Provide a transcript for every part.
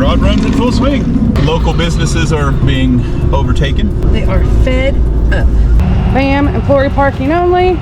Broad Run's in full swing. Local businesses are being overtaken. They are fed up. Bam, employee parking only,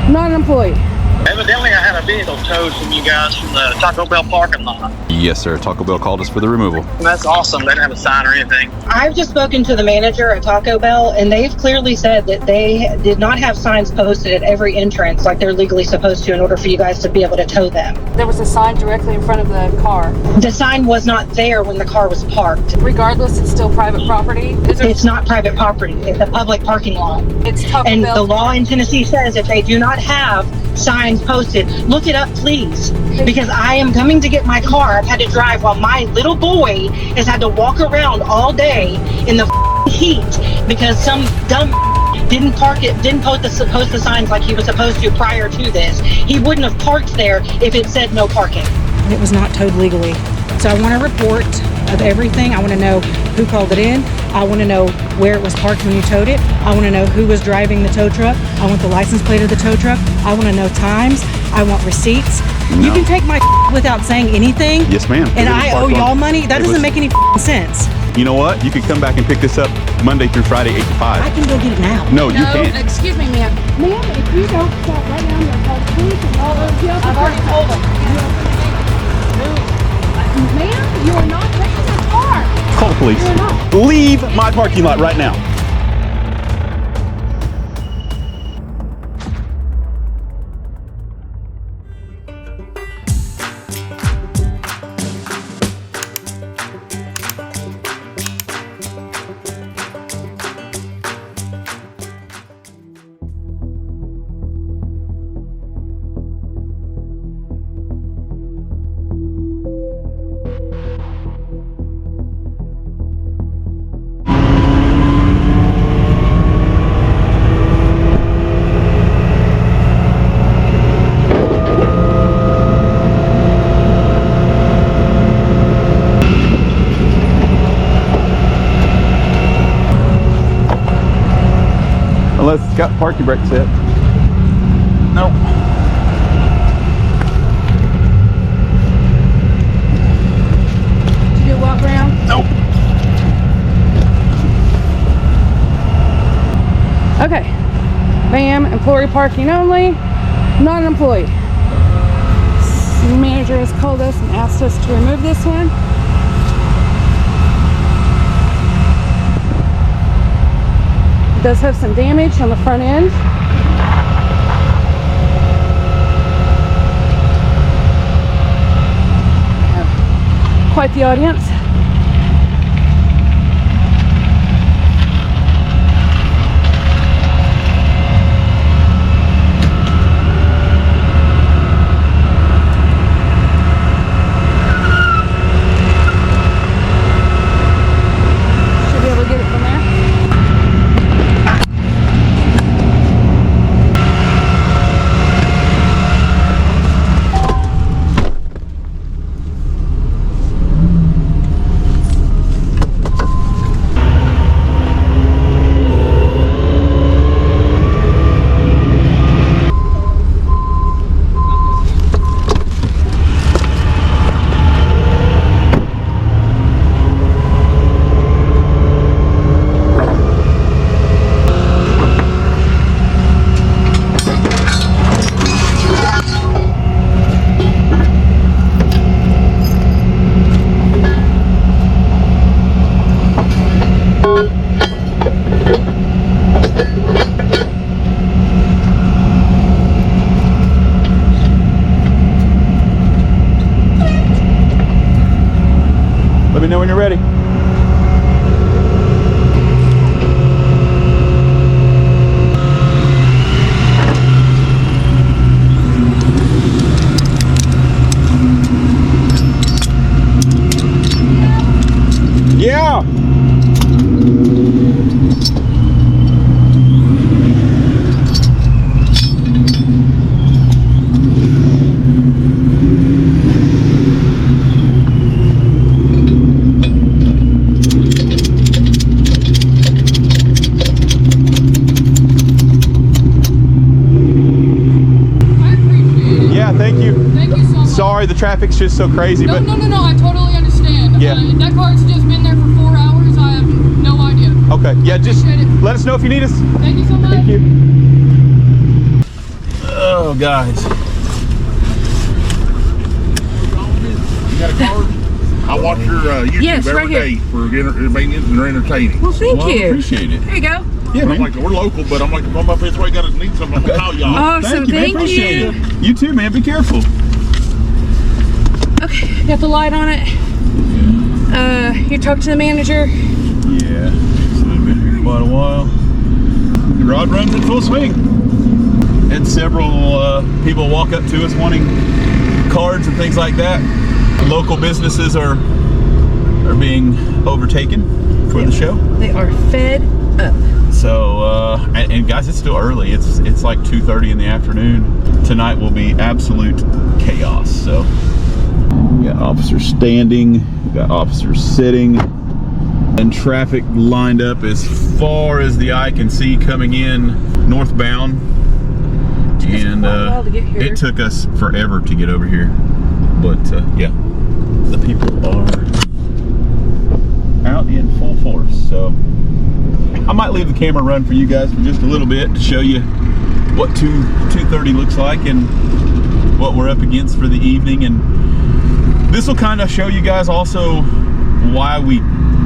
not an employee. Evidently, I had a vehicle towed from you guys from the Taco Bell parking lot. Yes, sir. Taco Bell called us for the removal. That's awesome. They didn't have a sign or anything. I've just spoken to the manager at Taco Bell, and they've clearly said that they did not have signs posted at every entrance like they're legally supposed to in order for you guys to be able to tow them. There was a sign directly in front of the car. The sign was not there when the car was parked. Regardless, it's still private property. It's not private property. It's a public parking lot. It's Taco And Bell. the law in Tennessee says if they do not have signs posted, look it up, please. Because I am coming to get my car. I've had to drive while my little boy has had to walk around all day in the heat because some dumb didn't post the signs like he was supposed to prior to this. He wouldn't have parked there if it said no parking. It was not towed legally. So I want a report of everything. I want to know who called it in. I want to know where it was parked when you towed it. I want to know who was driving the tow truck. I want the license plate of the tow truck. I want to know times. I want receipts. No. You can take my without saying anything. Yes, ma'am. And I owe y'all money? That doesn't make any sense. You know what? You could come back and pick this up Monday through Friday, 8 to 5. I can go get it now. No, you can't. Excuse me, ma'am. Ma'am, if you don't stop right now, I'm going to call the police and all those yells. I've already told them. Ma'am, you are not taking the car. Call the police. You're not. Leave my parking lot right now. Unless it's got parking brake set. Nope. Did you do a walk around? Nope. Okay. Bam, employee parking only, not an employee. The manager has called us and asked us to remove this one. It does have some damage on the front end. Have quite the audience. Should be able to get it from there. Let me know when you're ready. Yeah. Thank you so much. Sorry, the traffic's just so crazy, but No, I totally understand. Because Yeah. that car's just been there for 4 hours. I have no idea. Okay. Yeah, just Appreciate it. let us know if you need us. Thank you so much. Thank you. Oh, guys. You got a card? I watch your YouTube Yes, right every here. day for maintenance and entertaining. Well, thank Well, I you. appreciate it. There you go. Yeah, But I'm man. like, we're local, but I'm like, if I'm up this way, gotta need something, I'm gonna call y'all. Awesome. Thank you, man. Thank Appreciate you. it. You too, man. Be careful. Okay, got the light on it. You talked to the manager. Yeah. So they've been here quite a while. The rod runs in full swing. Had several people walk up to us wanting cards and things like that. Local businesses are being overtaken for the show. They are fed up. So, and guys, it's still early. It's like 2:30 in the afternoon. Tonight will be absolute chaos. So, we got officers standing, we got officers sitting, and traffic lined up as far as the eye can see coming in northbound. And it took us forever to get over here. But yeah, the people are out in full force. So I might leave the camera run for you guys for just a little bit to show you what 2:30 looks like and what we're up against for the evening. And this will kind of show you guys also why we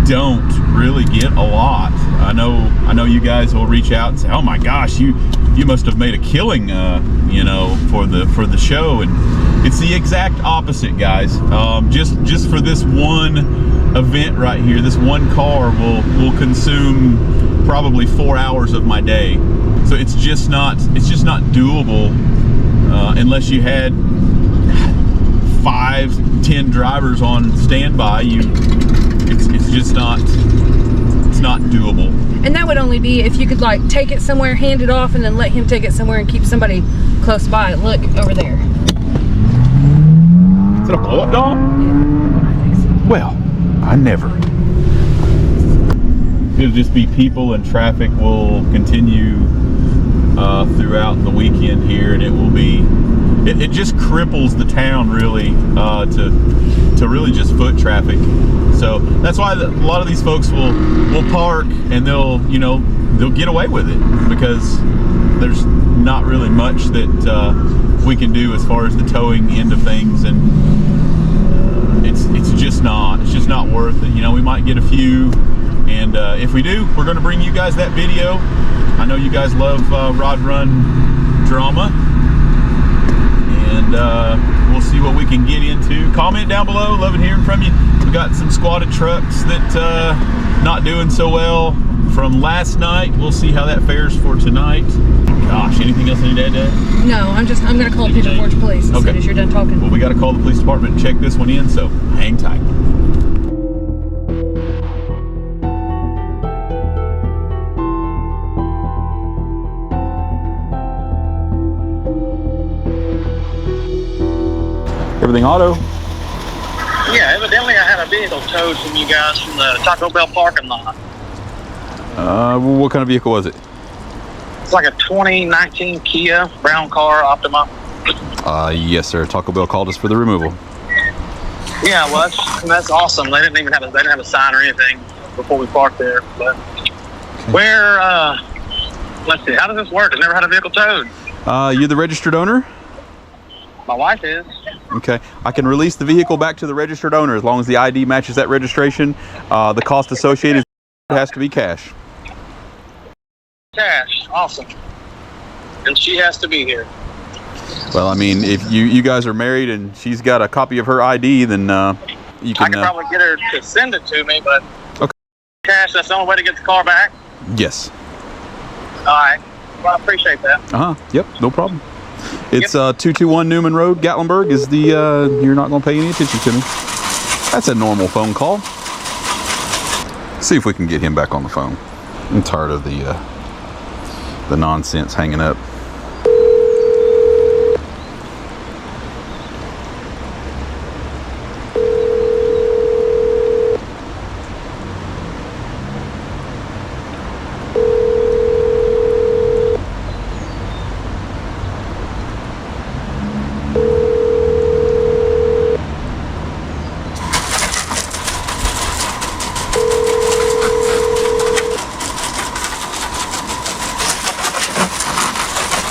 don't really get a lot. I know you guys will reach out and say, "Oh my gosh, you must have made a killing, you know, for the show." And it's the exact opposite, guys. Just for this one event right here, this one car will consume probably 4 hours of my day. So it's just not doable unless you had 5-10 drivers on standby. It's not doable. And that would only be if you could like take it somewhere, hand it off, and then let him take it somewhere and keep somebody close by. Look over there. Is it a blow-up dog? Yeah, I think so. Well, I never. It'll just be people, and traffic will continue throughout the weekend here, and it will be. It just cripples the town really to really just foot traffic. So that's why a lot of these folks will park and they'll get away with it because there's not really much that we can do as far as the towing end of things, and it's just not worth it. You know, we might get a few, and if we do, we're going to bring you guys that video. I know you guys love rod run drama. And we'll see what we can get into. Comment down below, loving hearing from you. We got some squatted trucks that not doing so well from last night. We'll see how that fares for tonight. Gosh, anything else I need to add to that? No, I'm gonna call Pigeon Forge Police as soon as you're done talking. Well, we got to call the police department and check this one in, so hang tight. Everything auto? Yeah, evidently I had a vehicle towed from you guys from the Taco Bell parking lot. What kind of vehicle was it? It's like a 2019 Kia brown car, Optima. Yes, sir. Taco Bell called us for the removal. Yeah, well, that's awesome. They didn't have a sign or anything before we parked there. But where? Let's see. How does this work? I've never had a vehicle towed. You're the registered owner? My wife is. Okay, I can release the vehicle back to the registered owner as long as the ID matches that registration. The cost associated has to be cash. Cash. Awesome. And she has to be here. Well, I mean, if you guys are married and she's got a copy of her ID, then you can. I can probably get her to send it to me, but okay. Cash. That's the only way to get the car back. Yes. All right. Well, I appreciate that. Yep. No problem. It's 221 Newman Road, Gatlinburg. Is the you're not going to pay any attention to me? That's a normal phone call. See if we can get him back on the phone. I'm tired of the nonsense hanging up.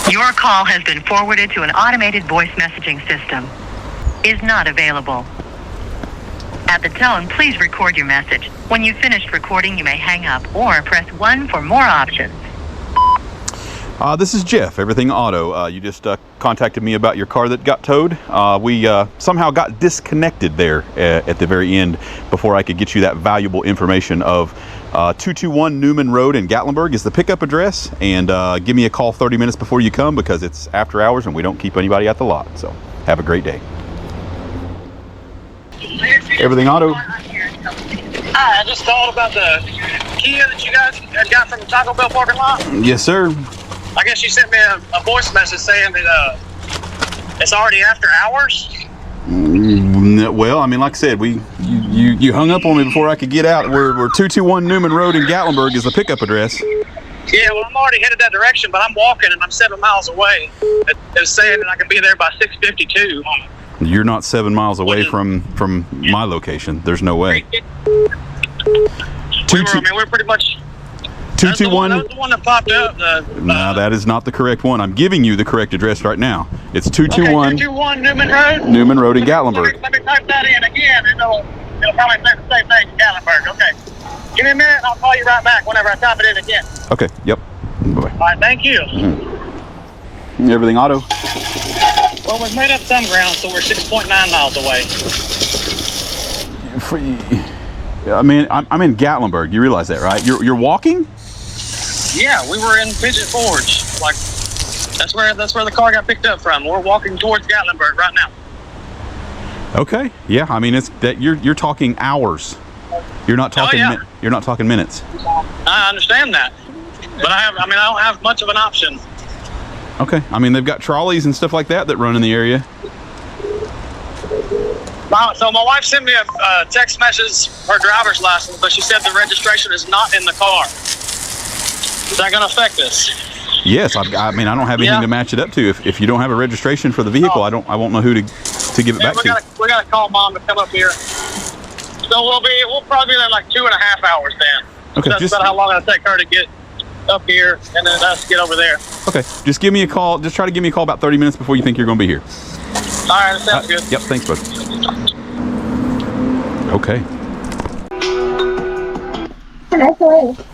Your call has been forwarded to an automated voice messaging system. Is not available. At the tone, please record your message. When you've finished recording, you may hang up or press 1 for more options. This is Jeff, Everything Auto. You just contacted me about your car that got towed. We somehow got disconnected there at the very end before I could get you that valuable information of 221 Newman Road in Gatlinburg is the pickup address. And give me a call 30 minutes before you come because it's after hours and we don't keep anybody at the lot. So have a great day. Everything Auto. Hi, I just called about the Kia that you guys had got from the Taco Bell parking lot. Yes, sir. I guess you sent me a voice message saying that it's already after hours. Well, I mean, like I said, you hung up on me before I could get out. We're 221 Newman Road in Gatlinburg is the pickup address. Yeah, well, I'm already headed that direction, but I'm walking and I'm 7 miles away. It's saying that I can be there by 6:52. You're not 7 miles away from my location. There's no way. We're pretty much. 221. That's the one that popped up. No, that is not the correct one. I'm giving you the correct address right now. It's 221 Newman Road. Newman Road in Gatlinburg. Let me type that in again, and it'll probably say the same thing in Gatlinburg. Okay. Give me a minute, and I'll call you right back whenever I type it in again. Okay. Yep. Bye-bye. All right. Thank you. Everything Auto. Well, we've made up some ground, so we're 6.9 miles away. I mean, I'm in Gatlinburg. You realize that, right? You're walking? Yeah, we were in Pigeon Forge. Like, that's where the car got picked up from. We're walking towards Gatlinburg right now. Okay. Yeah. I mean, it's that you're talking hours. You're not talking. Oh, yeah. You're not talking minutes. I understand that, but I don't have much of an option. Okay. I mean, they've got trolleys and stuff like that run in the area. So my wife sent me a text message, her driver's license, but she said the registration is not in the car. Is that going to affect us? Yes. I mean, I don't have anything to match it up to. If you don't have a registration for the vehicle, I won't know who to give it back to. We got to call Mom to come up here. So we'll probably be there like 2.5 hours then. Okay. That's about how long it'll take her to get up here and then us get over there. Okay. Just give me a call. Just try to give me a call about 30 minutes before you think you're going to be here. All right. That sounds good. Yep. Thanks, bud. Okay.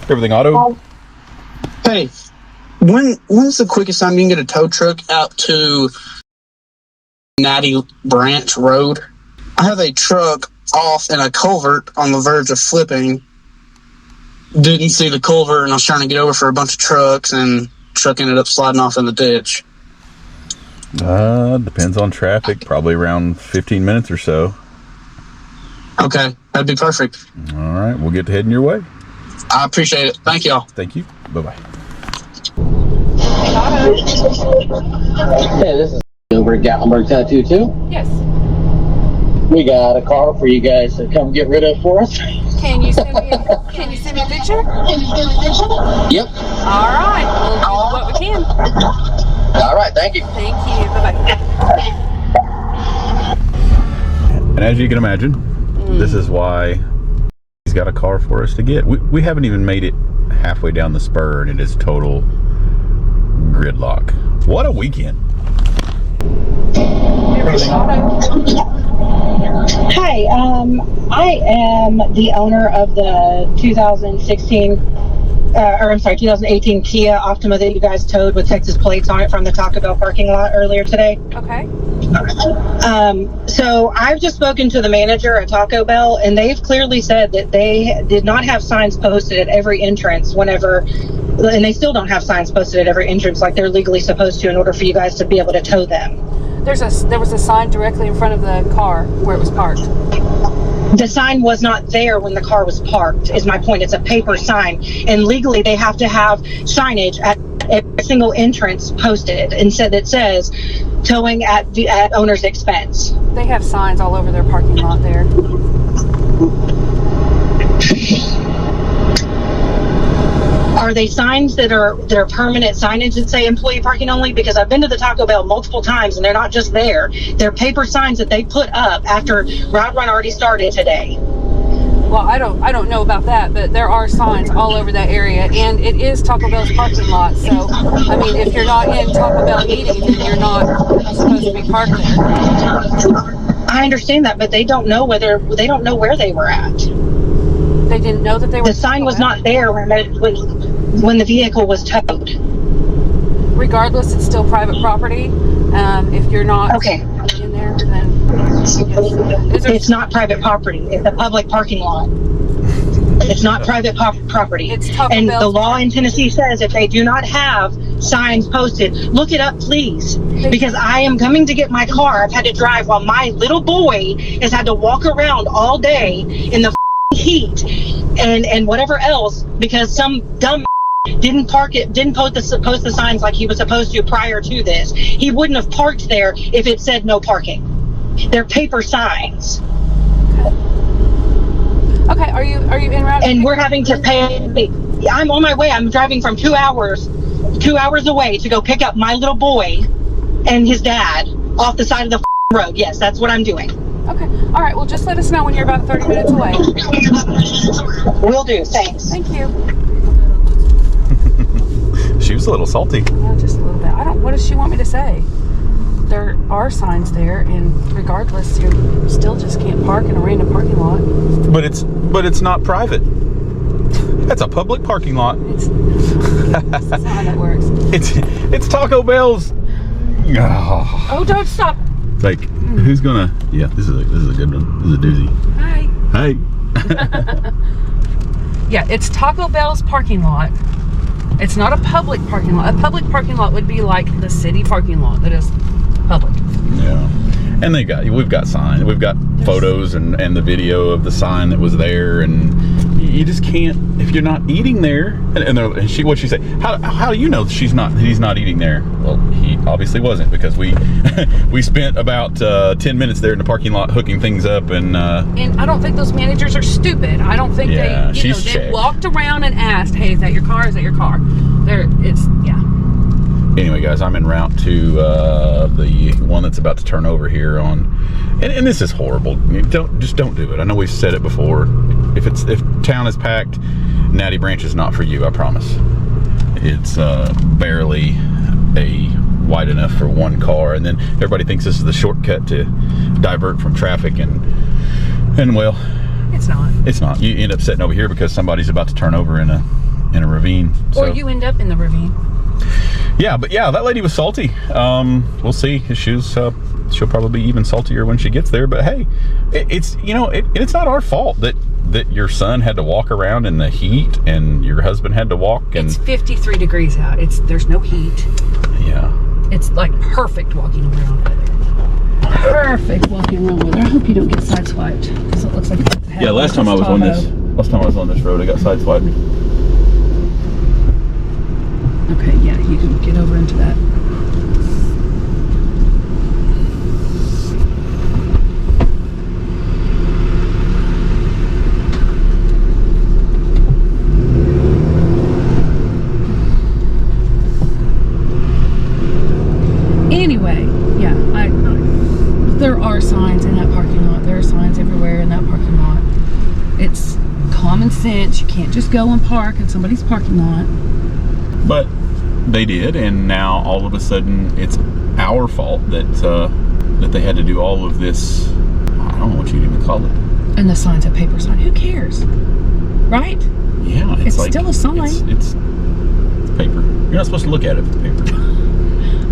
Everything Auto. Hey, when's the quickest time you can get a tow truck out to Natty Branch Road? I have a truck off in a culvert on the verge of flipping. Didn't see the culvert, and I was trying to get over for a bunch of trucks, and truck ended up sliding off in the ditch. Depends on traffic. Probably around 15 minutes or so. Okay, that'd be perfect. All right, we'll get heading your way. I appreciate it. Thank y'all. Thank you. Bye-bye. Hey, this is over at Gatlinburg Tattoo 2. Yes. We got a car for you guys to come get rid of for us. Can you send me a picture? Yep. All right. We'll do what we can. All right, thank you. Thank you. Bye-bye. And as you can imagine, this is why he's got a car for us to get. We haven't even made it halfway down the spur and it is total gridlock. What a weekend. Hi, I am the owner of the 2018 Kia Optima that you guys towed with Texas plates on it from the Taco Bell parking lot earlier today. Okay. So I've just spoken to the manager at Taco Bell, and they've clearly said that they did not have signs posted at every entrance and they still don't have signs posted at every entrance like they're legally supposed to in order for you guys to be able to tow them. There was a sign directly in front of the car where it was parked. The sign was not there when the car was parked, is my point. It's a paper sign, and legally they have to have signage at every single entrance posted and it says towing at owner's expense. They have signs all over their parking lot there. Are they signs that are permanent signage that say employee parking only? Because I've been to the Taco Bell multiple times and they're not just there. They're paper signs that they put up after Route Run already started today. Well, I don't know about that, but there are signs all over that area, and it is Taco Bell's parking lot. So, I mean, if you're not in Taco Bell eating, then you're not supposed to be parked there. I understand that, but they don't know where they were at. They didn't know that they were. The sign was not there when the vehicle was towed. Regardless, it's still private property. If you're not in there, then it's not private property. It's a public parking lot. It's not private property. It's Taco and Bell's the law in Tennessee says if they do not have signs posted, look it up, please. Because I am coming to get my car. I've had to drive while my little boy has had to walk around all day in the heat and whatever else because some dumb didn't post the signs like he was supposed to prior to this. He wouldn't have parked there if it said no parking. They're paper signs. Okay, are you en route? And we're having to pay. I'm on my way. I'm driving from 2 hours away to go pick up my little boy and his dad off the side of the road. Yes, that's what I'm doing. Okay. All right. Well, just let us know when you're about 30 minutes away. Will do. Thanks. Thank you. She was a little salty. Just a little bit. What does she want me to say? There are signs there, and regardless, you still just can't park in a random parking lot. But it's not private. That's a public parking lot. That's not how that works. It's Taco Bell's. Oh, don't stop. Like, who's gonna? Yeah, this is a good one. This is a doozy. Hi. Hey. Yeah, it's Taco Bell's parking lot. It's not a public parking lot. A public parking lot would be like the city parking lot that is public. Yeah. And we've got signs, we've got photos and the video of the sign that was there, and you just can't if you're not eating there. And what'd she say? How do you know he's not eating there? Well, he obviously wasn't because we spent about 10 minutes there in the parking lot hooking things up, and I don't think those managers are stupid. I don't think they walked around and asked, "Hey, is that your car? Is that your car?" Anyway, guys, I'm en route to the one that's about to turn over here on, and this is horrible. Don't do it. I know we've said it before. If town is packed, Natty Branch is not for you. I promise. It's barely wide enough for one car, and then everybody thinks this is the shortcut to divert from traffic, and well, it's not. It's not. You end up sitting over here because somebody's about to turn over in a ravine. Or you end up in the ravine. Yeah, but yeah, that lady was salty. We'll see. She'll probably be even saltier when she gets there. But hey, it's not our fault that your son had to walk around in the heat and your husband had to walk. And it's 53 degrees out. There's no heat. Yeah. It's like perfect walking around weather. Perfect walking around weather. I hope you don't get sideswiped because it looks like yeah. Last time I was on this road, I got sideswiped. Okay, yeah, you can get over into that. Anyway, yeah, there are signs in that parking lot. There are signs everywhere in that parking lot. It's common sense. You can't just go and park in somebody's parking lot. But they did, and now all of a sudden it's our fault that they had to do all of this. I don't know what you'd even call it. And the sign's a paper sign. Who cares? Right? Yeah, it's like, still a sign. It's paper. You're not supposed to look at it with paper.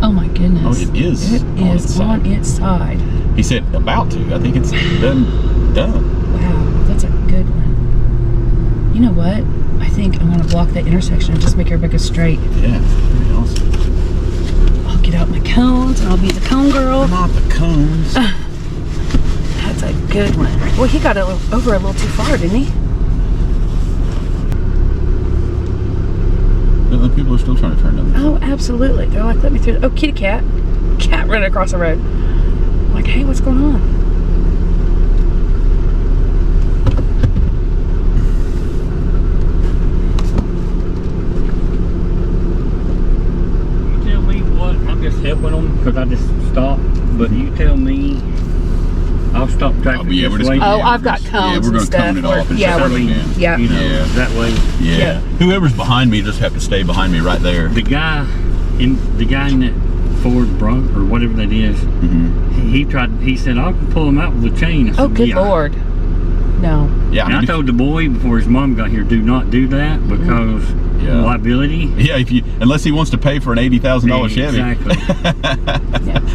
Oh my goodness. Oh, it is. It is on its side. He said about to. I think it's done. Wow, that's a good one. You know what? I think I'm gonna block that intersection and just make everybody go straight. Yeah, pretty awesome. I'll get out my cones and I'll be the cone girl. Not the cones. That's a good one. Well, he got over a little too far, didn't he? The people are still trying to turn down. Oh, absolutely. They're like, let me through. Oh, kitty cat. Cat running across the road. I'm like, hey, what's going on? Just helping them because I just stopped, but you tell me I'll stop stop traffic yeah, we're this just- way. Oh, Yeah, I've we're got just- cones yeah, we're and gonna stuff. cone it off and Yeah, stuff we're- like that. yeah. You know, Yeah. that way. Yeah. Whoever's behind me just have to stay behind me right there. The guy in that Ford Bronco or whatever that is, he said, I can pull him out with a chain. I said, Oh, good yeah. Lord. No. Yeah, And I told the boy before his mom got here, do not do that because liability. Yeah, unless he wants to pay for an $80,000 Chevy. Exactly.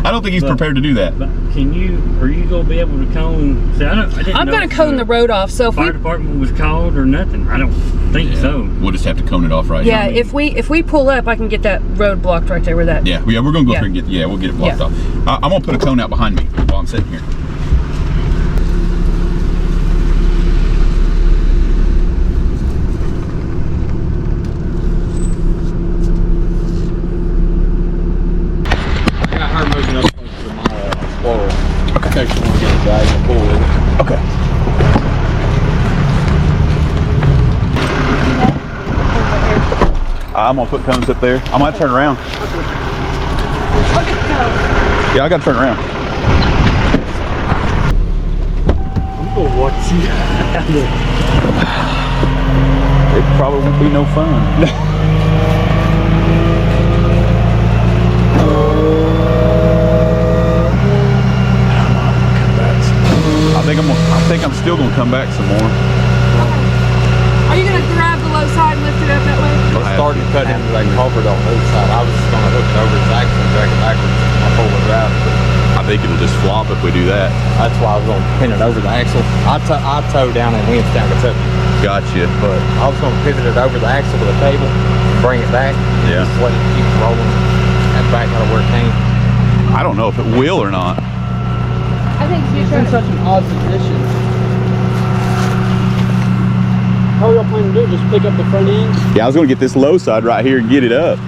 I don't think he's prepared to do that. But are you going to be able to cone? See, I didn't I'm know going to cone the road off. So if fire department was called or nothing. I don't think so. We'll just have to cone it off right yeah, here. if we pull up, I can get that road blocked right there where that. Yeah, we're going to go through and we'll get it blocked off. I'm going to put a cone out behind me while I'm sitting here. Okay. I'm gonna put cones up there. I might turn around. Yeah, I gotta turn around. I'm gonna watch you. It probably won't be no fun. I think I'm still gonna come back some more. Are you going to grab the low side and lift it up that way? I was starting to cut into that culvert on the other side. I was just going to hook it over its axle and drag it backwards. I pulled it out. I think it'll just flop if we do that. That's why I was going to pin it over the axle. I tow down in Winching, Kentucky. Gotcha. But I was going to pivot it over the axle with a cable, bring it back, Yeah. just let it keep rolling and back out of where it came. I don't know if it will or not. I think It's in such an odd position. How are y'all planning to do it? Just pick up the front end? Yeah, I was gonna get this low side right here and get it up.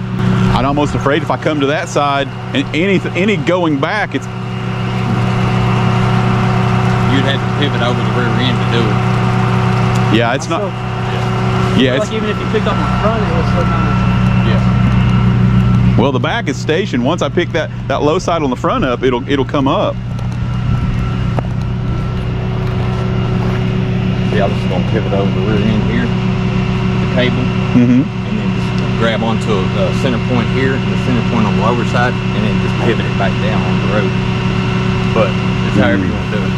I'm almost afraid if I come to that side and any going back, it's. You'd have to pivot over the rear end to do it. Yeah, it's not. Yeah, it's. Like even if you picked up the front, it was still kind of. Yeah. Well, the back is stationed. Once I pick that low side on the front up, it'll come up. Yeah, I was just going to pivot over the rear end here, the cable, and then just grab onto a center point here and the center point on the lower side, and then just pivot it back down on the road. But it's however you want to do it.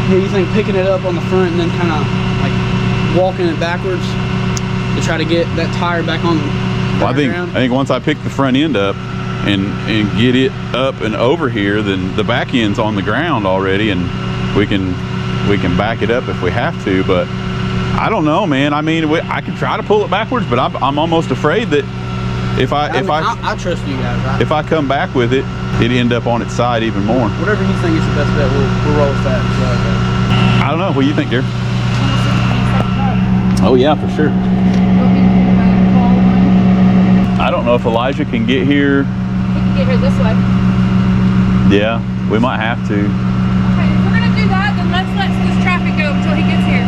Yeah, you think picking it up on the front and then kind of like walking it backwards to try to get that tire back on the Well, I think once I pick the front end up and get it up and over here, then the back end's on the ground already, and we can back it up if we have to. But I don't know, man. I mean, I can try to pull it backwards, but I'm almost afraid that if I trust you guys. Right? if I come back with it, it'd end up on its side even more. Whatever you think is the best bet, we'll roll with that. So, I don't know. What do you think, dear? Oh yeah, for sure. I don't know if Elijah can get here. He can get here this way. Yeah, we might have to. Okay, if we're going to do that, then let's let this traffic go until he gets here.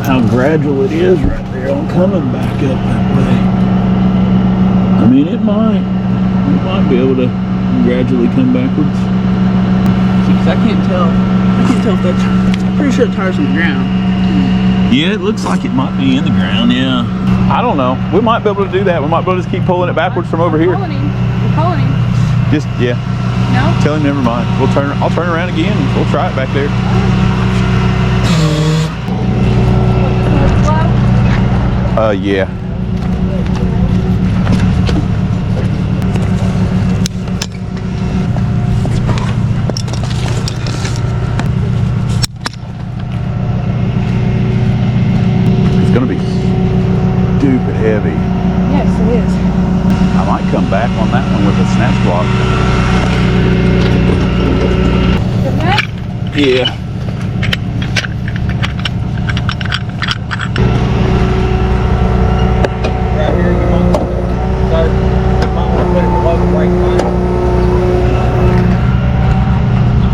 How gradual it is right there on coming back up that way. I mean, we might be able to gradually come backwards. I can't tell if that's. I'm pretty sure the tire's on the ground. Yeah, it looks like it might be in the ground. Yeah. I don't know. We might be able to do that. We might be able to just keep pulling it backwards from over here. I'm calling him. Just No? tell him never mind. I'll turn around again and we'll try it back there. Yeah. It's gonna be stupid heavy. Yes, it is. I might come back on that one with a snatch block. Yeah. Right here, you might want to put it below the brake line.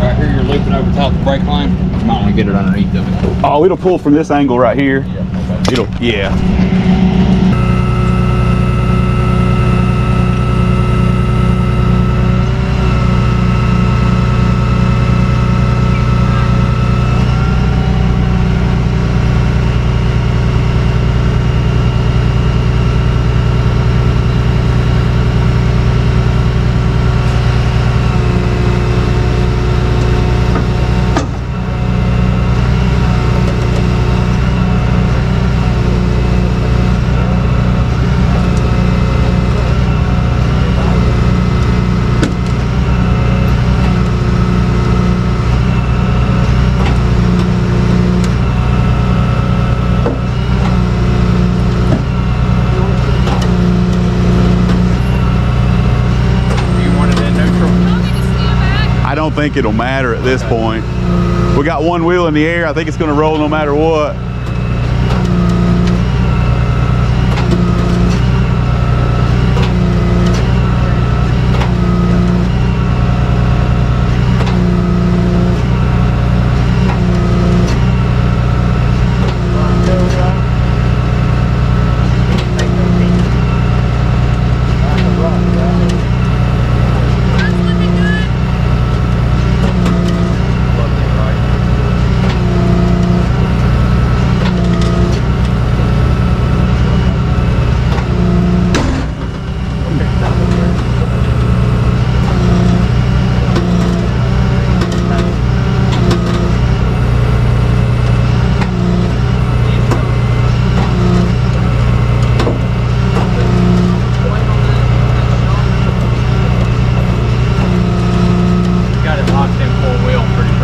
Right here, you're looping over top the brake line. You might want to get it underneath of it. Oh, it'll pull from this angle right here. Yeah, okay. Yeah. think it'll matter at this point. We got one wheel in the air. I think it's going to roll no matter what.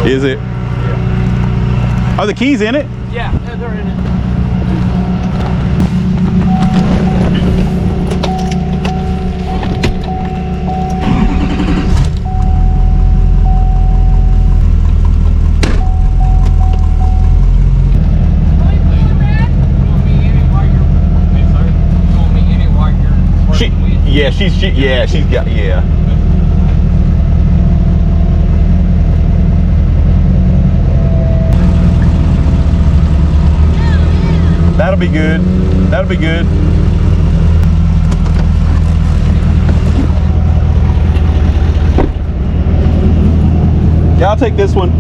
Is it? Yeah. Are the keys in it? Yeah, they're in it. She's got, That'll be good. That'll be good. Yeah, I'll take this one.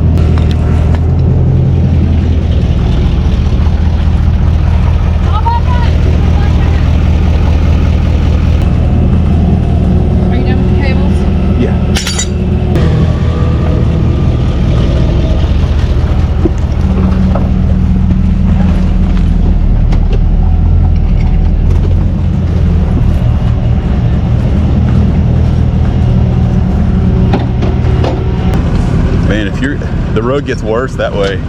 Are you done with the cables? Yeah. Man, if the road gets worse that way.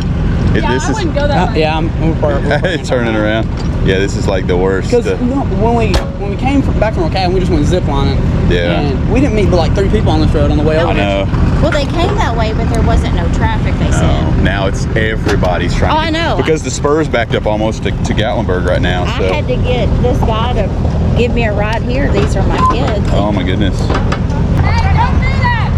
I wouldn't go that way. Yeah, we're turning around. Yeah, this is like the worst. Because when we came back from Ocala, we just went ziplining. Yeah. And we didn't meet but like 3 people on this road on the way over. I know. Well, they came that way, but there wasn't no traffic, they said. Now it's everybody's trying to. I know. Because the spur's backed up almost to Gatlinburg right now. So. I had to get this guy to give me a ride here. These are my kids. Oh my goodness. Hey, don't do that!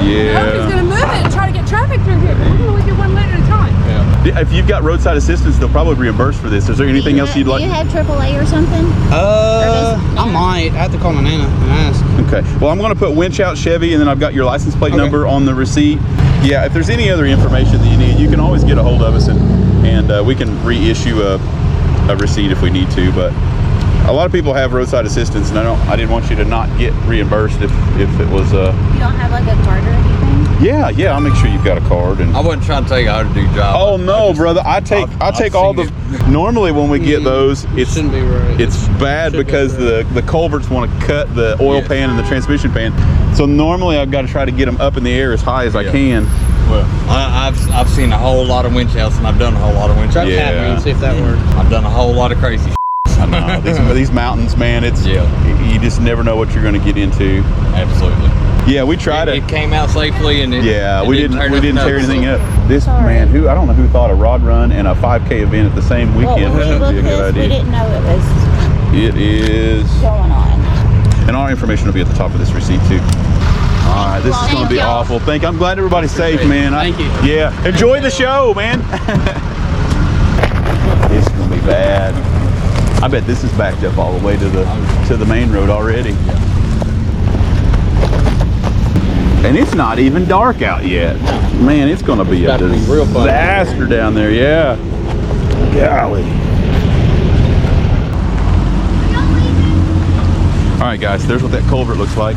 Yeah. Nobody's gonna move it and try to get traffic through here. We're gonna only do one lane at a time. Yeah. If you've got roadside assistance, they'll probably reimburse for this. Is there anything else you'd like? Do you have AAA or something? I might. I have to call my Nana and ask. Okay. Well, I'm going to put Winch Out Chevy, and then I've got your license plate number on the receipt. Yeah. If there's any other information that you need, you can always get a hold of us, and we can reissue a receipt if we need to. But a lot of people have roadside assistance, and I didn't want you to not get reimbursed if it was. You don't have like a card or anything? Yeah. I'll make sure you've got a card. And I wasn't trying to tell you how to do jobs. Oh no, brother! I take all the. Normally, when we get those, it's bad because the culverts want to cut the oil pan and the transmission pan. So normally, I've got to try to get them up in the air as high as I can. Well, I've seen a whole lot of winch outs, and I've done a whole lot of winch outs. Yeah. See if that works. I've done a whole lot of crazy. I know these mountains, man. It's you just never know what you're going to get into. Absolutely. Yeah, we tried it. It came out safely, and we didn't tear anything up. This man, I don't know who thought a rod run and a 5K event at the same weekend would be a good idea. We didn't know it is going on. And our information will be at the top of this receipt too. All right, this is going to be awful. I'm glad everybody's safe, man. Thank you. Yeah, enjoy the show, man. It's going to be bad. I bet this is backed up all the way to the main road already. And it's not even dark out yet. Man, it's going to be a disaster down there. Yeah. Golly. All right, guys, there's what that culvert looks like.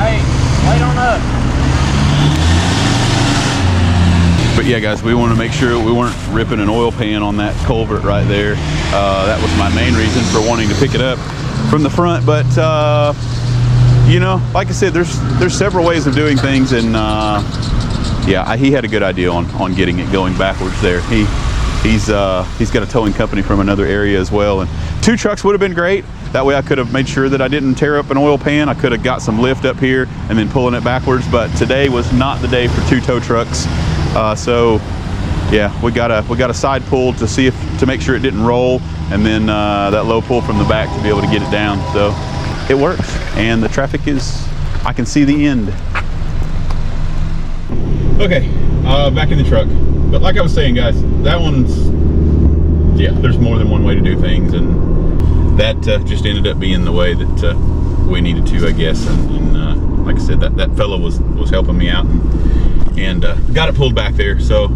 Hey, wait on up. But yeah, guys, we want to make sure we weren't ripping an oil pan on that culvert right there. That was my main reason for wanting to pick it up from the front. But you know, like I said, there's several ways of doing things, and yeah, he had a good idea on getting it going backwards there. He's got a towing company from another area as well, and 2 trucks would have been great. That way I could have made sure that I didn't tear up an oil pan. I could have got some lift up here and then pulling it backwards, but today was not the day for 2 tow trucks. So yeah, we got a side pull to make sure it didn't roll, and then that low pull from the back to be able to get it down. So it works, and the traffic I can see the end. Okay, back in the truck. But like I was saying, guys, that one's, yeah, there's more than one way to do things, and that just ended up being the way that we needed to, I guess. And like I said, that fellow was helping me out, and got it pulled back there. So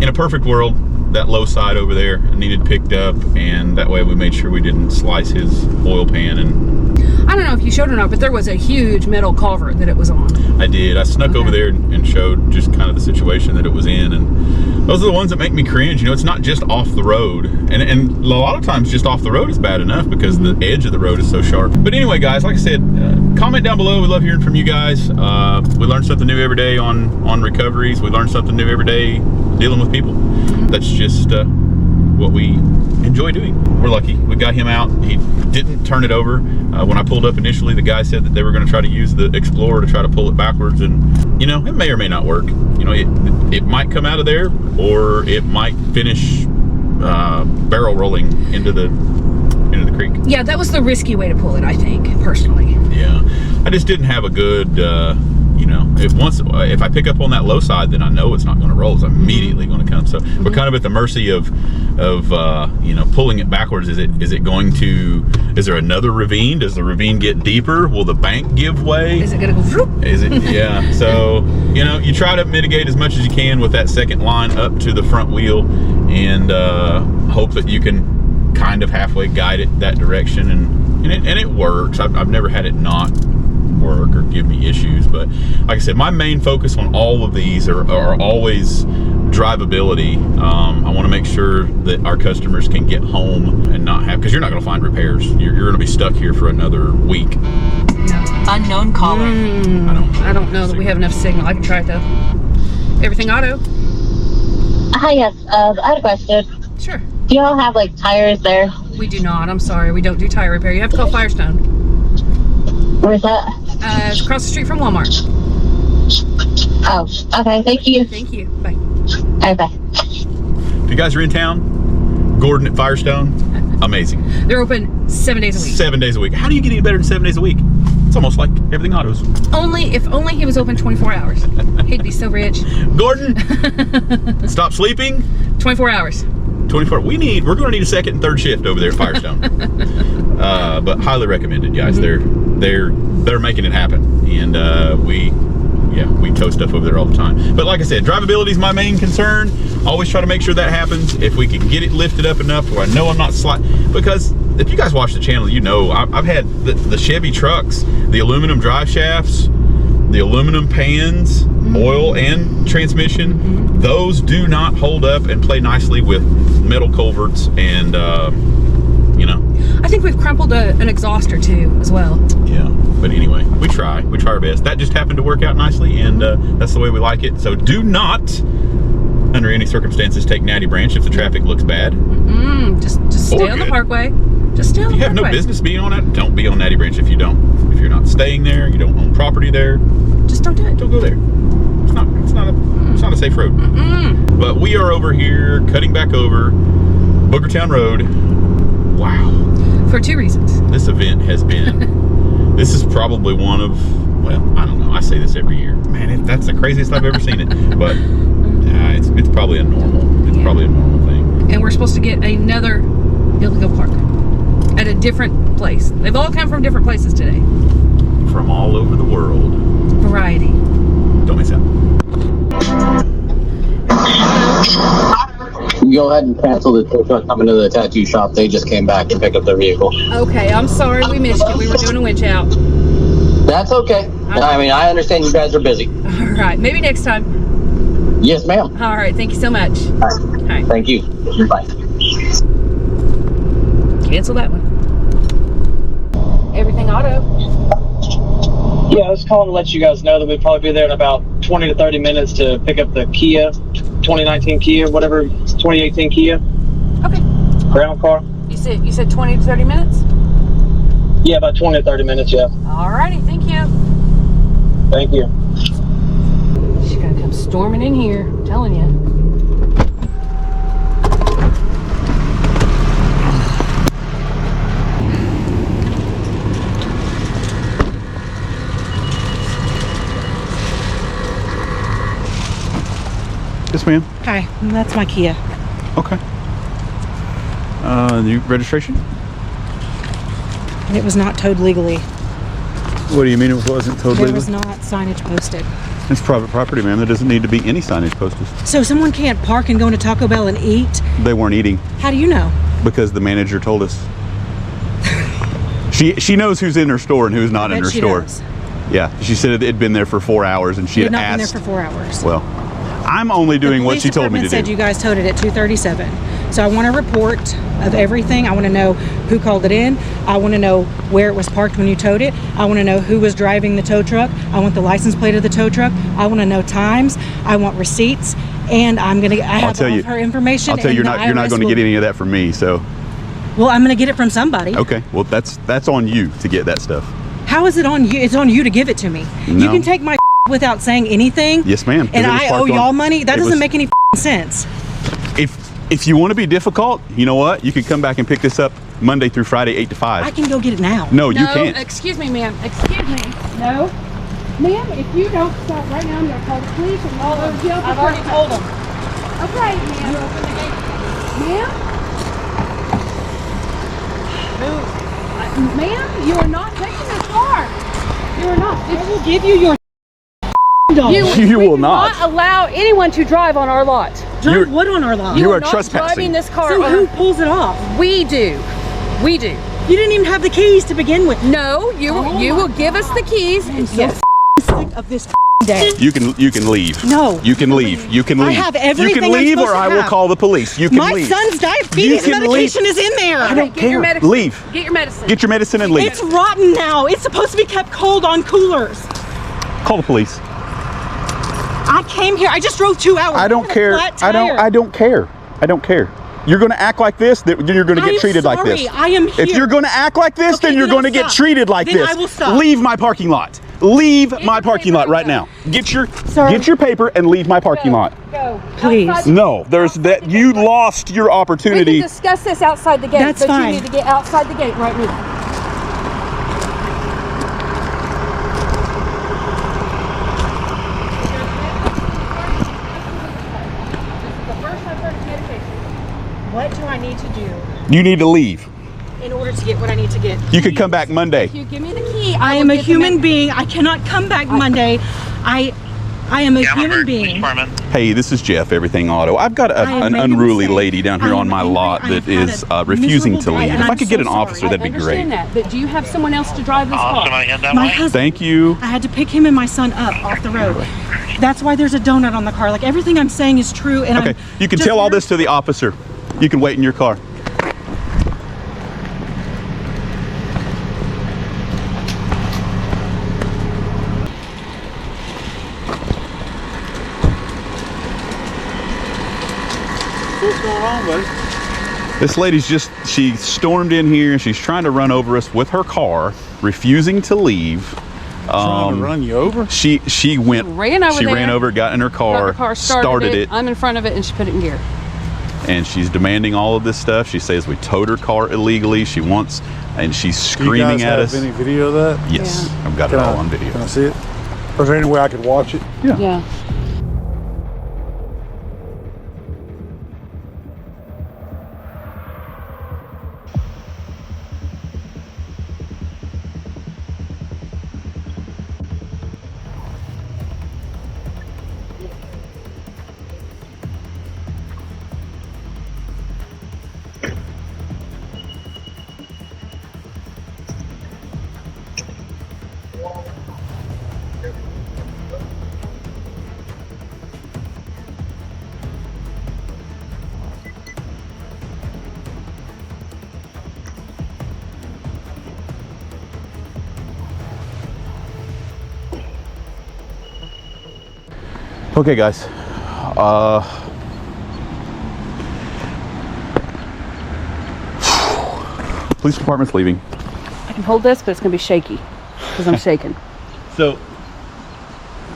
in a perfect world, that low side over there needed picked up, and that way we made sure we didn't slice his oil pan. And I don't know if you showed or not, but there was a huge metal culvert that it was on. I did. I snuck over there and showed just kind of the situation that it was in, and those are the ones that make me cringe. You know, it's not just off the road, and a lot of times just off the road is bad enough because the edge of the road is so sharp. But anyway, guys, like I said, comment down below. We love hearing from you guys. We learn something new every day on recoveries. We learn something new every day dealing with people. That's just what we enjoy doing. We're lucky. We got him out. He didn't turn it over. When I pulled up initially, the guy said that they were going to try to use the Explorer to try to pull it backwards, and you know, it may or may not work. You know, it might come out of there, or it might finish barrel rolling into the creek. Yeah, that was the risky way to pull it, I think, personally. Yeah, I just didn't have a good you know, if I pick up on that low side, then I know it's not going to roll. It's immediately going to come. So we're kind of at the mercy of you know, pulling it backwards. Is there another ravine? Does the ravine get deeper? Will the bank give way? Is it going to go whoop? Is it? Yeah. So, you know, you try to mitigate as much as you can with that second line up to the front wheel, and hope that you can kind of halfway guide it that direction, and it works. I've never had it not work or give me issues, but like I said, my main focus on all of these are always drivability. I want to make sure that our customers can get home and not have, because you're not going to find repairs. You're going to be stuck here for another week. Unknown caller. I don't know that we have enough signal. I can try it though. Everything auto. Hi, yes. I had a question. Sure. Do you all have like tires there? We do not. I'm sorry. We don't do tire repair. You have to call Firestone. Where's that? It's across the street from Walmart. Oh, okay. Thank you. Thank you. Bye. Bye. If you guys are in town, Gordon at Firestone, amazing. They're open 7 days a week. 7 days a week. How do you get any better than 7 days a week? It's almost like Everything Autos. If only he was open 24 hours. He'd be so rich. Gordon, stop sleeping. 24 hours. 24. We're going to need a second and third shift over there at Firestone. But highly recommended, guys. They're making it happen, and we tow stuff over there all the time. But like I said, drivability is my main concern. Always try to make sure that happens. If we can get it lifted up enough where I know I'm not because if you guys watch the channel, you know I've had the Chevy trucks, the aluminum drive shafts, the aluminum pans, oil and transmission. Those do not hold up and play nicely with metal culverts, and you know. I think we've crumpled an exhaust or two as well. Yeah, but anyway, we try our best. That just happened to work out nicely, and that's the way we like it. So do not, under any circumstances, take Natty Branch if the traffic looks bad. Just stay on the parkway. Just stay on the parkway. If you have no business being on it, don't be on Natty Branch if you don't. If you're not staying there, you don't own property there, just don't do it. Don't go there. It's not a safe road. But we are over here cutting back over Boogertown Road. Wow. For 2 reasons. This event has been, this is probably one of, well, I don't know. I say this every year. Man, that's the craziest I've ever seen it. But it's probably a normal. It's probably a normal thing. And we're supposed to get another illegal park at a different place. They've all come from different places today. From all over the world. Variety. Don't miss out. Go ahead and cancel the tow truck coming to the tattoo shop. They just came back to pick up their vehicle. Okay, I'm sorry we missed it. We were doing a winch out. That's okay. I mean, I understand you guys are busy. All right, maybe next time. Yes, ma'am. All right, thank you so much. All right. Thank you. Bye. Cancel that one. Everything auto. Yeah, I was calling to let you guys know that we'd probably be there in about 20 to 30 minutes to pick up the Kia, 2019 Kia, whatever, 2018 Kia. Okay. Ground car. You said 20 to 30 minutes? Yeah, about 20 to 30 minutes, yeah. Alrighty, thank you. Thank you. She's gonna come storming in here, I'm telling you. Yes, ma'am. Hi, that's my Kia. Okay. New registration? It was not towed legally. What do you mean it wasn't towed There legally? was not signage posted. It's private property, ma'am. There doesn't need to be any signage posted. So someone can't park and go into Taco Bell and eat? They weren't eating How do you know? because the manager told us. She knows who's in her store and who's not in Bet her she store. does. Yeah, she said it had been there for 4 hours and she You've had not asked. been there for 4 hours. Well, I'm only doing what she told me to The police department said do. you guys towed it at 2:37. So I want a report of everything. I want to know who called it in. I want to know where it was parked when you towed it. I want to know who was driving the tow truck. I want the license plate of the tow truck. I want to know times. I want receipts. And I have all of her information. I'll tell you, and you're not going to get any of that from me. So, well, I'm going to get it from somebody. okay. Well, that's on you to get that stuff. How is it on you? It's on you to give it to me. No. You can take my without saying anything. Yes, ma'am. 'cause And it was I parked owe y'all on- money? That it doesn't was- make any sense. If you want to be difficult, you know what? You could come back and pick this up Monday through Friday, 8 to 5. I can go get it now. No, you can't. Excuse me, ma'am. Excuse me. No. Ma'am, if you don't stop right now, I'm going to call the police and all those jail. I've already told them. Okay, ma'am. You open the gate. Ma'am? Move. Ma'am, you are not taking this car. You are not. I will give you your You we will do not. allow anyone to drive on our lot. Drive what on our lot? You are not trespassing. driving this car. So on who pulls it off? We do. We do. You didn't even have the keys to begin with. No, you will give us the keys. I'm so Yes. sick of this day. You can leave. No. You can leave. You can I leave. have everything You can I'm leave supposed or to I will have. call the police. You can My leave. son's diabetes You can medication leave. is in there. I don't Get your care. medicine. Leave. Get your medicine. Get your medicine and leave. It's rotten now. It's supposed to be kept cold on coolers. Call the police. I came here. I just drove 2 hours. I don't care. I don't care. I don't care. You're going to act like this, then you're going to get treated like this. I am here. If you're going to act like this, Okay, then you're then going to I'll get stop. treated like Then this. I will stop. Leave my parking lot. Leave my parking lot right now. Get your paper and leave my parking lot. Go. Please. Outside- No, there's that. You lost your We opportunity. can discuss this outside the gate. That's but fine. You need to get outside the gate right now. What do I need to do You need to leave. in order to get what I need to get? You could come back Monday. If you give me the key, I am a human being. I cannot come back Monday. I am a human being. Hey, this is Jeff, Everything Auto. I've got I am an making a unruly mistake. lady down here I on am my angry. lot I that have is had a refusing to miserable day, leave. and If I I'm could get so an officer, sorry. that'd be great. I understand that, but do you have someone else to drive this car? My husband. Thank you. I had to pick him and my son up off the road. That's why there's a donut on the car. Like everything I'm saying is true. And Okay, you can just tell all very- this to the officer. You can wait in your car. What's going on, buddy? This lady's she stormed in here and she's trying to run over us with her car, refusing to leave. Trying to run you over? She went. Ran over She there, ran over, got in her car, started it, I'm in front of it, and she put it in gear. and she's demanding all of this stuff. She says we towed her car illegally. She wants, and she's screaming at us. Do you guys have any video of that? Yes, I've got it all on video. Can I see it? Or is there any way I could watch it? Yeah. Okay, guys. Police department's leaving. I can hold this, but it's gonna be shaky because I'm shaking. So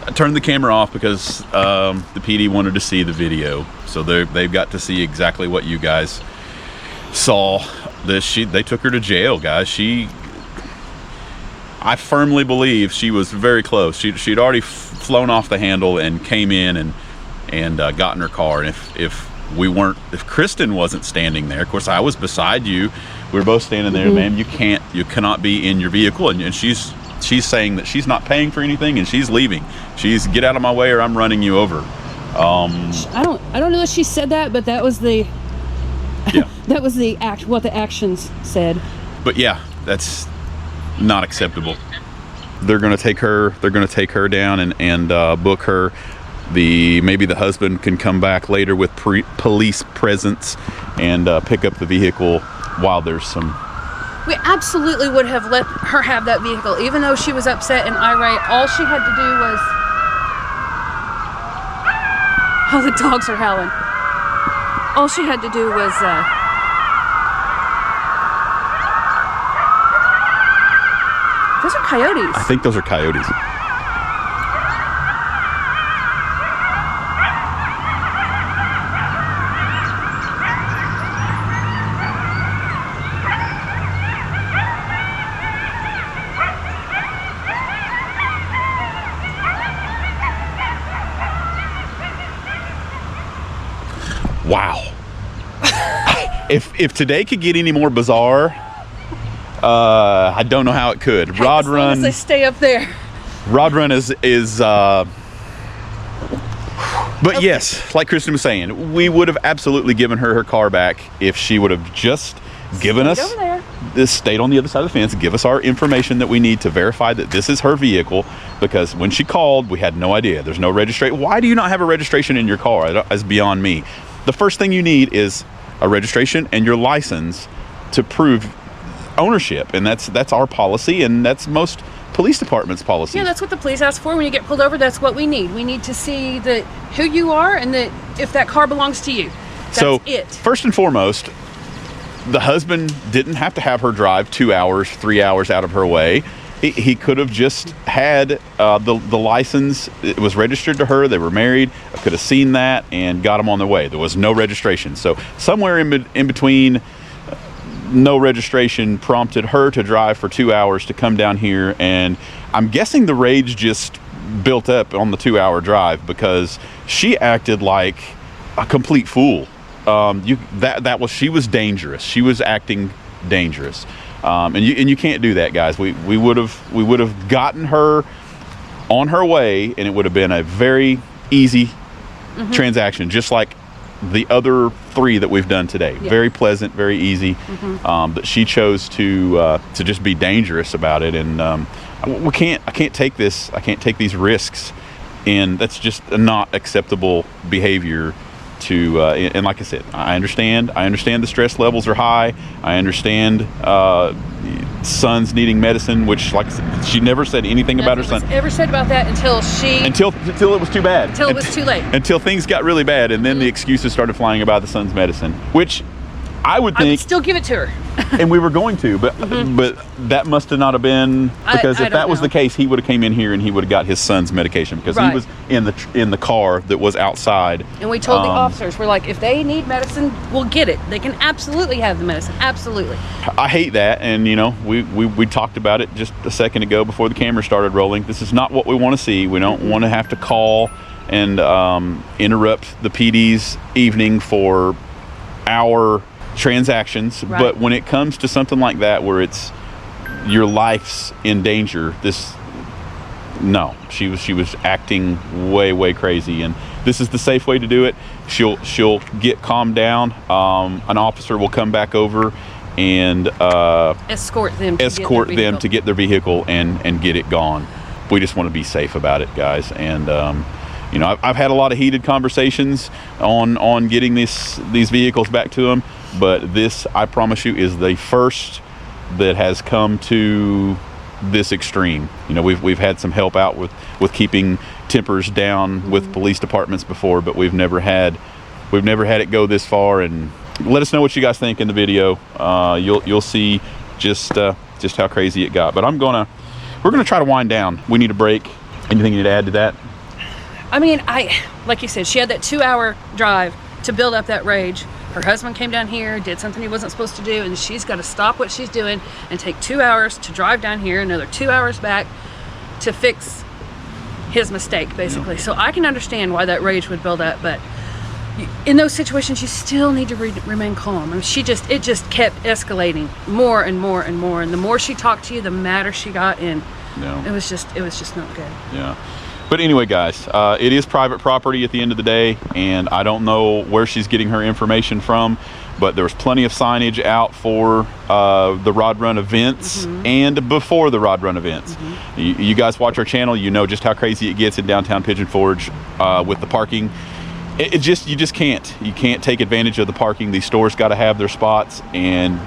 I turned the camera off because the PD wanted to see the video, so they've got to see exactly what you guys saw. They took her to jail, guys. I firmly believe she was very close. She'd already flown off the handle and came in and got in her car. And if Kristen wasn't standing there, of course I was beside you. We were both standing there, ma'am. You cannot be in your vehicle, and she's saying that she's not paying for anything and she's leaving. She's get out of my way or I'm running you over. I don't know if she said that, but that was the that was the what the actions said. But yeah, that's not acceptable. They're gonna take her down and book her. Maybe the husband can come back later with police presence and pick up the vehicle while there's some. We absolutely would have let her have that vehicle, even though she was upset and irate. All she had to do was... Oh, the dogs are howling. All she had to do was... Those are coyotes. I think those are coyotes. Wow. If today could get any more bizarre, I don't know how it could. Hey, Rod as long Run. as they stay up there. Rod Run is but okay. Yes, like Kristen was saying, we would have absolutely given her car back if she would have just given us this, stayed on the other side of the fence, give us our information that we need to verify that this is her vehicle, because when she called, we had no idea. There's no registration. Why do you not have a registration in your car? That's beyond me. The first thing you need is a registration and your license to prove ownership, and that's our policy, and that's most police departments' policy. Yeah, that's what the police ask for when you get pulled over. That's what we need. We need to see that who you are and that if that car belongs to you. That's it. First and foremost, the husband didn't have to have her drive 2 hours, 3 hours out of her way. He could have just had the license. It was registered to her. They were married. I could have seen that and got them on their way. There was no registration. So somewhere in between, no registration prompted her to drive for 2 hours to come down here. And I'm guessing the rage just built up on the 2 hour drive because she acted like a complete fool. She was dangerous. She was acting dangerous. And you can't do that, guys. We would have gotten her on her way, and it would have been a very easy transaction, just like the other 3 that we've done today. Yeah. Very pleasant, very easy. But she chose to just be dangerous about it, and I can't take this. I can't take these risks, and that's just not acceptable behavior. And like I said, I understand the stress levels are high. I understand sons needing medicine, which, like I said, she never said anything about her son. Ever said about that until it was too bad. Until it was too late. Until things got really bad, and then the excuses started flying about the son's medicine, which I would think. I would still give it to her. And we were going to, but that must have not been, because if that was the case, he would have came in here and he would have got his son's medication, because he was in the car that was outside. And we told the officers, we're like, if they need medicine, we'll get it. They can absolutely have the medicine, absolutely. I hate that, and we talked about it just a second ago before the camera started rolling. This is not what we want to see. We don't want to have to call and interrupt the PD's evening for our transactions. Right. But when it comes to something like that where it's your life's in danger, she was acting way crazy, and this is the safe way to do it. She'll get calmed down. An officer will come back over and escort them to get their vehicle and get it gone. We just want to be safe about it, guys, and I've had a lot of heated conversations on getting these vehicles back to them. But this, I promise you, is the first that has come to this extreme. We've had some help out with keeping tempers down with police departments before, but we've never had it go this far. And let us know what you guys think in the video. You'll see just just how crazy it got. But we're gonna try to wind down. We need a break. Anything you need to add to that? I mean, like you said, she had that 2-hour drive to build up that rage. Her husband came down here, did something he wasn't supposed to do, and she's got to stop what she's doing and take 2 hours to drive down here, another 2 hours back to fix his mistake, basically. So I can understand why that rage would build up, but in those situations, you still need to remain calm. I mean, it just kept escalating more and more and more, and the more she talked to you, the madder she got, and it was just not good. Yeah. But anyway, guys, it is private property at the end of the day, and I don't know where she's getting her information from, but there was plenty of signage out for the Rod Run events and before the Rod Run events. You guys watch our channel, you know just how crazy it gets in downtown Pigeon Forge with the parking. You just can't. You can't take advantage of the parking. These stores got to have their spots, and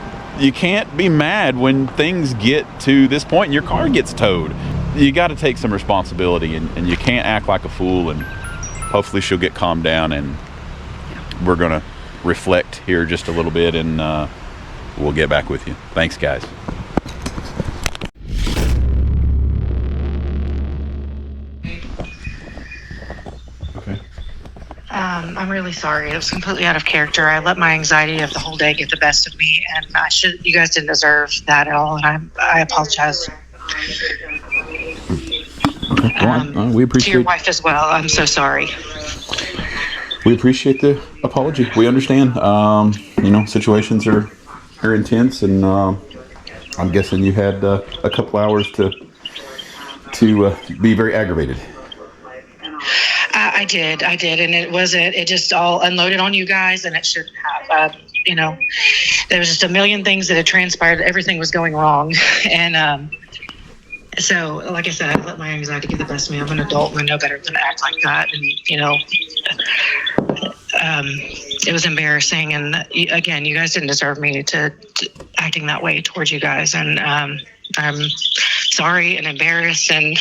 you can't be mad when things get to this point and your car gets towed. You got to take some responsibility, and you can't act like a fool, and hopefully she'll get calmed down, and we're going to reflect here just a little bit, and we'll get back with you. Thanks, guys. Okay. I'm really sorry. It was completely out of character. I let my anxiety of the whole day get the best of me, and you guys didn't deserve that at all, and I apologize. We appreciate to your wife as well. I'm so sorry. We appreciate the apology. We understand. Situations are intense, and I'm guessing you had a couple hours to be very aggravated. I did, and it just all unloaded on you guys, and it shouldn't have. There was just a million things that had transpired. Everything was going wrong, and so, like I said, I let my anxiety get the best of me. I'm an adult and I know better than to act like that. And, it was embarrassing. And again, you guys didn't deserve me to acting that way towards you guys. And I'm sorry and embarrassed. And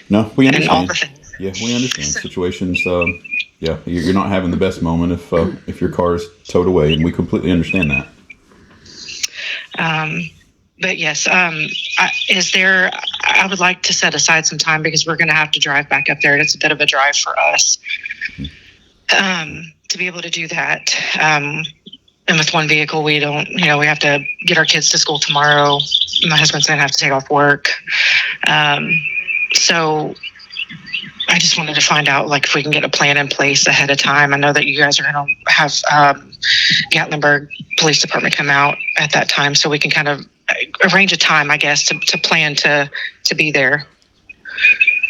no, we understand. And all the things. Yeah, we understand. Situations, you're not having the best moment if your car is towed away, and we completely understand that. But yes, I would like to set aside some time because we're going to have to drive back up there. And it's a bit of a drive for us to be able to do that. And with one vehicle, we have to get our kids to school tomorrow. My husband's going to have to take off work. So I just wanted to find out, like, if we can get a plan in place ahead of time. I know that you guys are going to have Gatlinburg Police Department come out at that time, so we can kind of arrange a time, I guess, to plan to be there.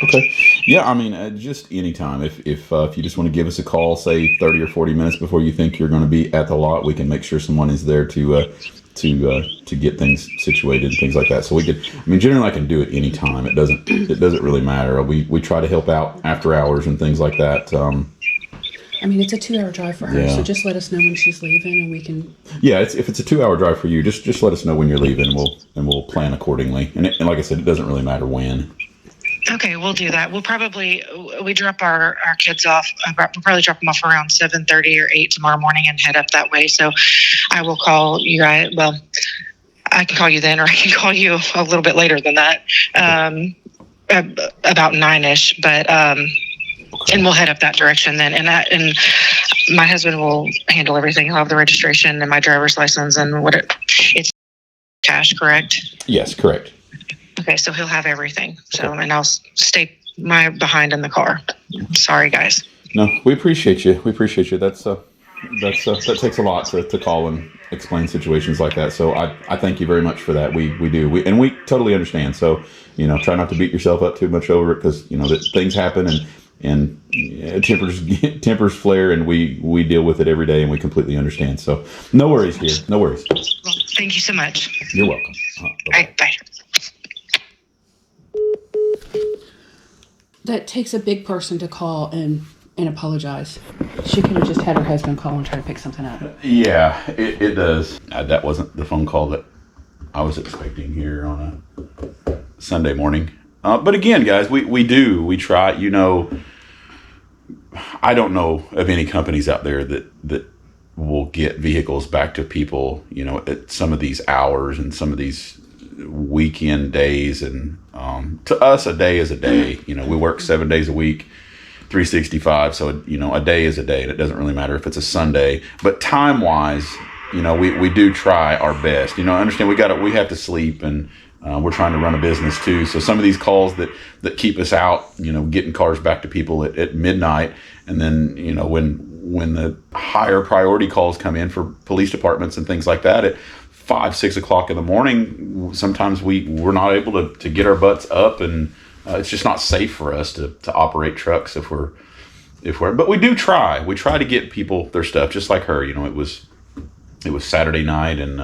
Okay. Yeah, I mean, just any time. If you just want to give us a call, say 30 or 40 minutes before you think you're going to be at the lot, we can make sure someone is there to get things situated and things like that. So generally I can do it any time. It doesn't really matter. We try to help out after hours and things like that. It's a 2-hour drive for her, so just let us know when she's leaving, and we can. Yeah, if it's a 2-hour drive for you, just let us know when you're leaving, and we'll plan accordingly. And like I said, it doesn't really matter when. Okay, we'll do that. We drop our kids off. We'll probably drop them off around 7:30 or 8 tomorrow morning and head up that way. So I will call you guys. Well, I can call you then, or I can call you a little bit later than that, about 9-ish. But and we'll head up that direction then. And my husband will handle everything. He'll have the registration and my driver's license and it's cash, correct? Yes, correct. Okay, so he'll have everything. So, and I'll stay behind in the car. Sorry, guys. No, we appreciate you. That takes a lot to call and explain situations like that. So I thank you very much for that. We do. We totally understand. So, try not to beat yourself up too much over it, because, that things happen and tempers flare, and we deal with it every day, and we completely understand. So no worries here. No worries. Well, thank you so much. You're welcome. All right, bye. That takes a big person to call and apologize. She could have just had her husband call and try to pick something up. Yeah, it does. That wasn't the phone call that I was expecting here on a Sunday morning. But again, guys, we try. I don't know of any companies out there that we'll get vehicles back to people, you know, at some of these hours and some of these weekend days. And to us, a day is a day. You know, we work 7 days a week, 365. So, you know, a day is a day, and it doesn't really matter if it's a Sunday. But time wise, you know, we do try our best. You know, understand we have to sleep, and we're trying to run a business too. So some of these calls that keep us out, you know, getting cars back to people at midnight, and then, you know, when the higher priority calls come in for police departments and things like that at 5, 6 o'clock in the morning, sometimes we're not able to get our butts up, and it's just not safe for us to operate trucks if we're, but we do try. We try to get people their stuff, just like her. You know, it was Saturday night, and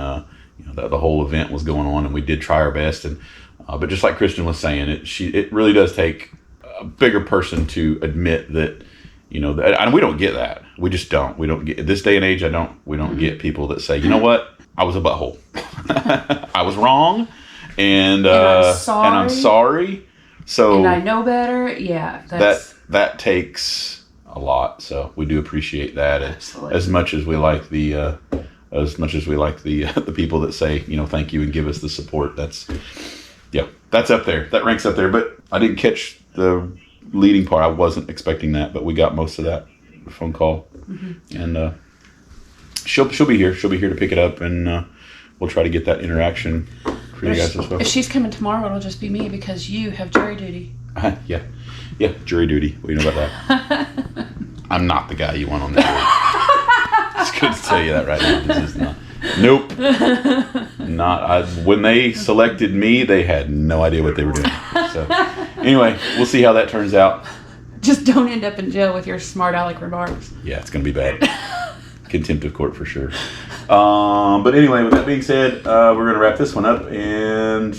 you know, the whole event was going on, and we did try our best. And but just like Kristen was saying, it really does take a bigger person to admit that, you know, and we don't get that. We just don't. We don't get, this day and age. We don't get people that say, you know what, I was a butthole. I was wrong, and I'm sorry. So and I know better. Yeah, that takes a lot. So we do appreciate that. As much as we like the people that say, you know, thank you and give us the support. That's up there. That ranks up there. But I didn't catch the leading part. I wasn't expecting that, but we got most of that phone call. And she'll be here. She'll be here to pick it up, and we'll try to get that interaction for you guys as well. If she's coming tomorrow, it'll just be me, because you have jury duty. Yeah, jury duty. What do you know about that? I'm not the guy you want on the jury. It's good to tell you that right now. This is not. Nope. When they selected me, they had no idea what they were doing. So anyway, we'll see how that turns out. Just don't end up in jail with your smart aleck remarks. Yeah, it's going to be bad. Contempt of court for sure. But anyway, with that being said, we're going to wrap this one up, and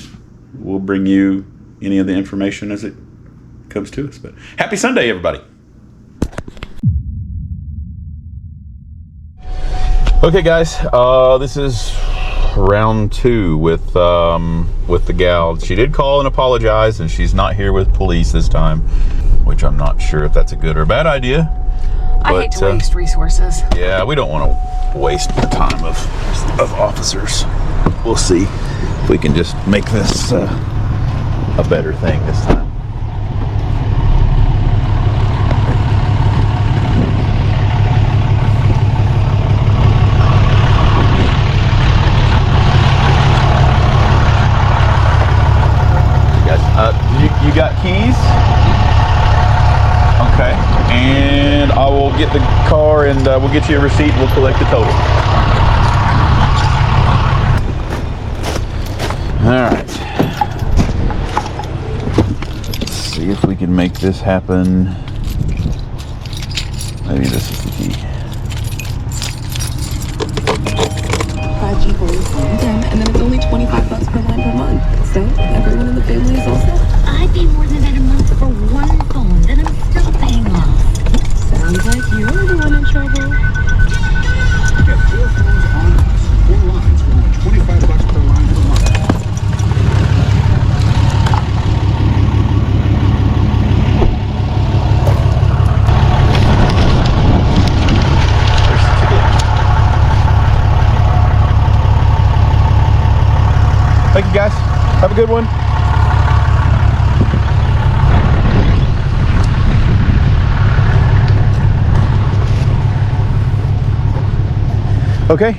we'll bring you any of the information as it comes to us. But happy Sunday, everybody. Okay, guys, this is round 2 with the gal. She did call and apologize, and she's not here with police this time, which I'm not sure if that's a good or bad idea. I hate to waste resources. Yeah, we don't want to waste the time of officers. We'll see if we can just make this a better thing this time. You got keys? Okay. And I will get the car, and we'll get you a receipt, and we'll collect the total. Alright. Let's see if we can make this happen. Maybe this is the key. 5G home, and then it's only $25 per line per month. So everyone in the family is all set. I pay more than that a month for one phone that I'm still paying off. Sounds like you're the one in trouble. Get 4 phones on us, 4 lines for only $25 per line per month. Thank you, guys. Have a good one. Okay,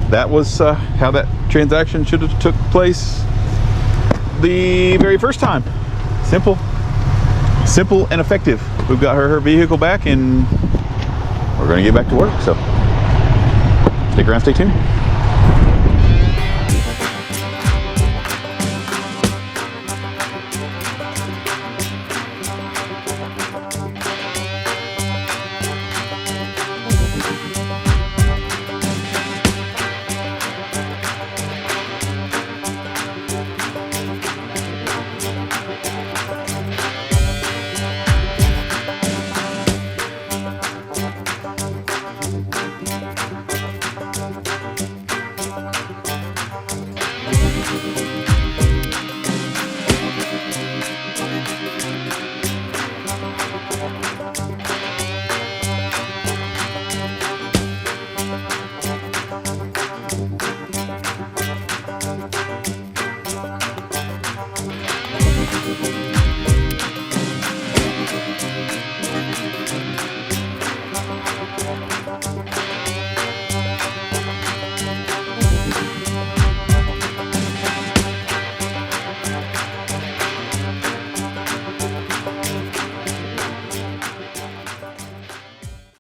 that was how that transaction should have took place the very first time. Simple and effective. We've got her vehicle back, and we're going to get back to work. So stick around, stay tuned.